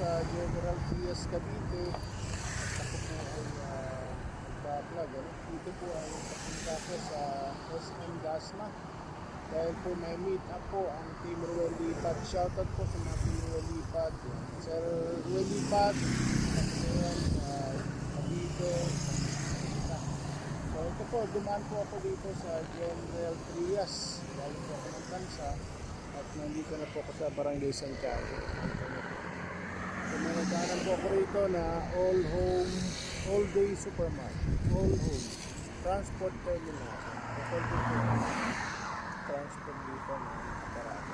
sa General Trias Cavite. At ako po ay nagpa-vlog. Dito po ay papunta ko sa SM Dasma. Dahil po may meet up po ang Team Ruel Lipad. Shoutout po sa mga Team Ruel Lipad. Sir Ruel Lipad, Cavite. So ito po, dumaan po ako dito sa General Trias. Galing po ako ng Tansa. At nandito na po ako sa Barangay Santiago. So may nagdaanan po ako rito na all day supermarket, all home, transport terminal, transport dito na parado.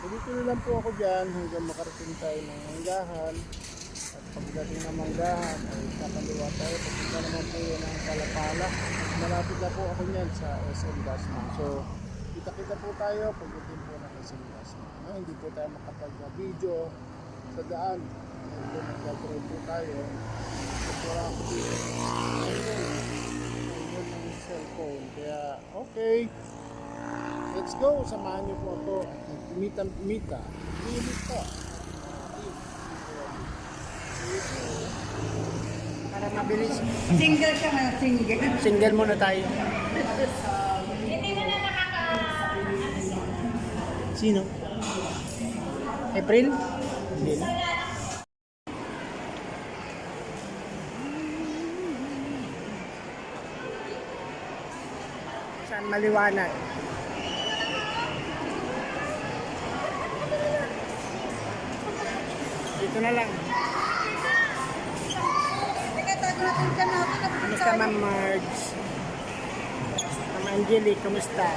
So dito lang po ako dyan hanggang makarating tayo ng Manggahan. At pagdating ng Manggahan ay kakaliwa tayo, papunta naman po yan ng Palapala. Malapit na po ako niyan sa SM Dasma. So kita-kita po tayo pagdating po ng SM Dasma. No, hindi po tayo makapag-video sa daan. Ito nag-drive po tayo. So wala ako dito. Ayun ang cellphone. Kaya okay. Let's go. Samahan niyo po ako. Mita. Para mabilis. Single ka nga, single. Single muna tayo. Hindi mo na Sino? April? Hindi na. Saan maliwanag? Dito na lang. Kamusta Ma'am Marge? Ma'am Angelique, kamusta?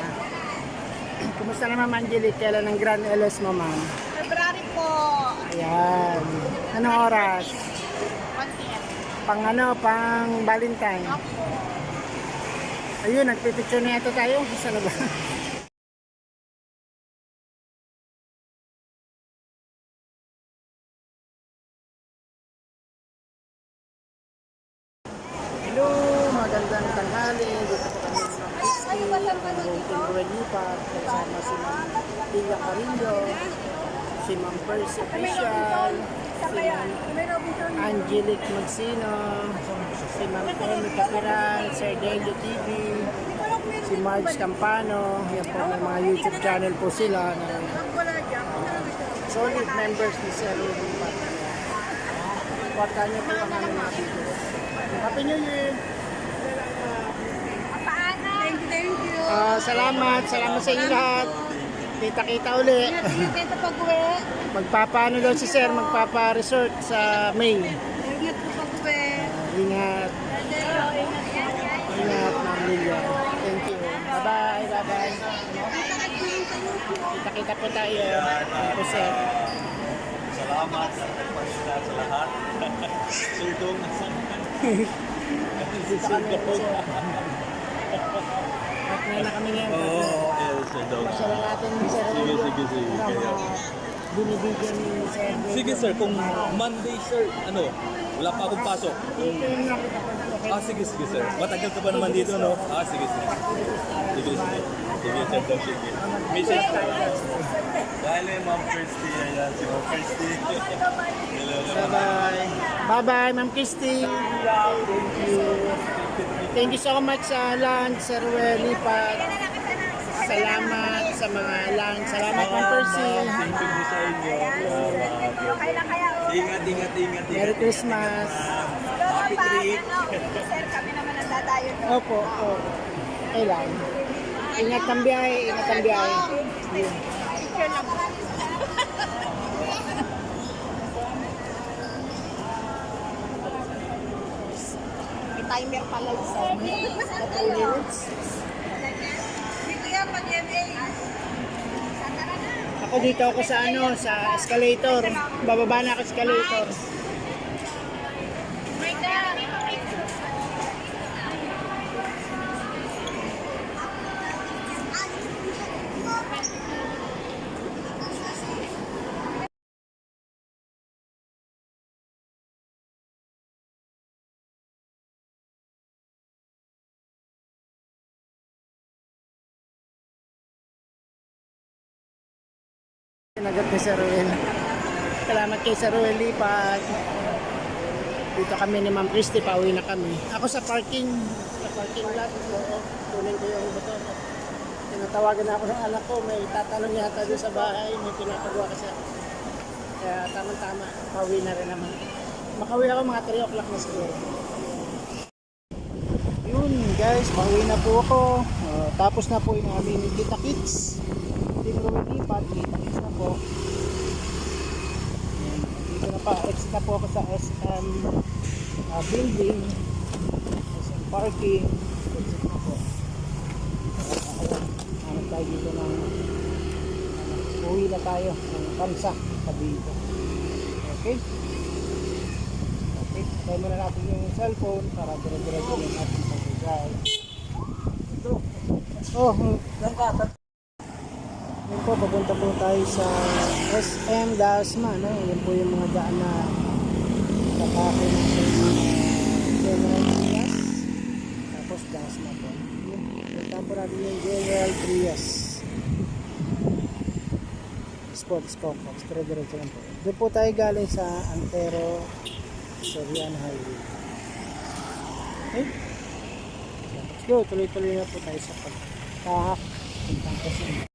Kumusta na Ma'am Angelique? Kailan ang Grand LS mo, Ma'am? February po. Ayan. Anong oras? 1 p.m. Pang Valentine? Opo. Ayun, nagpipicture na ito tayo. Saan na ba? Hello, magandang tanghali. Dito po kami ng Christy, ang Ruel Lipad, kasama si Ma'am Lilia Carillo, si Ma'am Percy Official, si Ma'am Angelique Magsino, si Ma'am Emi Capiran, Sir Delio TV, si Marge Campano. Yan po, may mga YouTube channel po sila na solid members ni Sir Ruel Lipad. Supportan niyo po ang aming mga videos. Happy New Year! Thank you. Salamat sa inyo lahat. Kita-kita uli. Dito pag-uwi. Magpapaano daw si Sir, magpapa-resort sa May. Ingat po pag-uwi. Ingat. Ingat, Ma'am Lilia. Thank you. Bye-bye. Kita-kita po tayo. Thank you, Sir. Salamat sa pagpapalita sa lahat. Sudong. Sudong. At ngayon na kami ngayon. Oo, sudong. Pasyalan natin ni Sir. Sige. Binibigyan ni Sir. Sige sir, kung Monday sir, wala pa akong pasok. Ito yung nakita ko. Okay. Sige sir. Matagal ka ba naman dito, no? Sige. Sige sir. Message ko. Dahil Ma'am Kirsty, ayan, si Ma'am Kirsty. Bye-bye, Ma'am Christy. Thank you so much sa lunch, Sir Ruel Lipad. Salamat sa mga lunch. Salamat, Ma'am Percy. Thank you sa inyo. Ingat. Merry Christmas. Happy trip. Sir, kami naman ang dadayo. Opo. Kailan? Ingat ang biyahe. Yun. Picture lang. May timer pala isa. 3 minutes. Dito yan, pag-MA. Ako dito ako sa escalator. Bababa na ako sa escalator. Nagat ni Sir Ruel. Salamat kay Sir Ruel Lipat. Dito kami ni Ma'am Christy, pauwi na kami. Ako sa parking lot. So, tuloy ko yung motor. Tinatawagan na ako ng anak ko. May tatanong yata doon sa bahay. May pinapagawa kasi ako. Kaya tama-tama, pauwi na rin naman. Makauwi ako mga 3 o'clock na siguro. Yun guys, pauwi na po ako. Tapos na po yung aming Kita Kits. Team Ruel Lipat, Kita Kits na po. Dito na pa, exit na po ako sa SM building, SM parking, exit na po. Hanap tayo dito ng uwi na tayo ng Kansa sa dito. Okay? Okay, tayo muna natin yung cellphone para dire-diretso yung ating pag-drive. Oh, yun po, papunta po tayo sa SM Dasma, no? Yun po yung mga daan na kakakin sa General Trias. Tapos Dasma po. Punta po natin yung General Trias. Sports Complex. Dire-diretso lang po. Doon po tayo galing sa Antero Sorian Highway. Okay? Let's go. Tuloy-tuloy na po tayo sa pagkahak. Puntang kasi.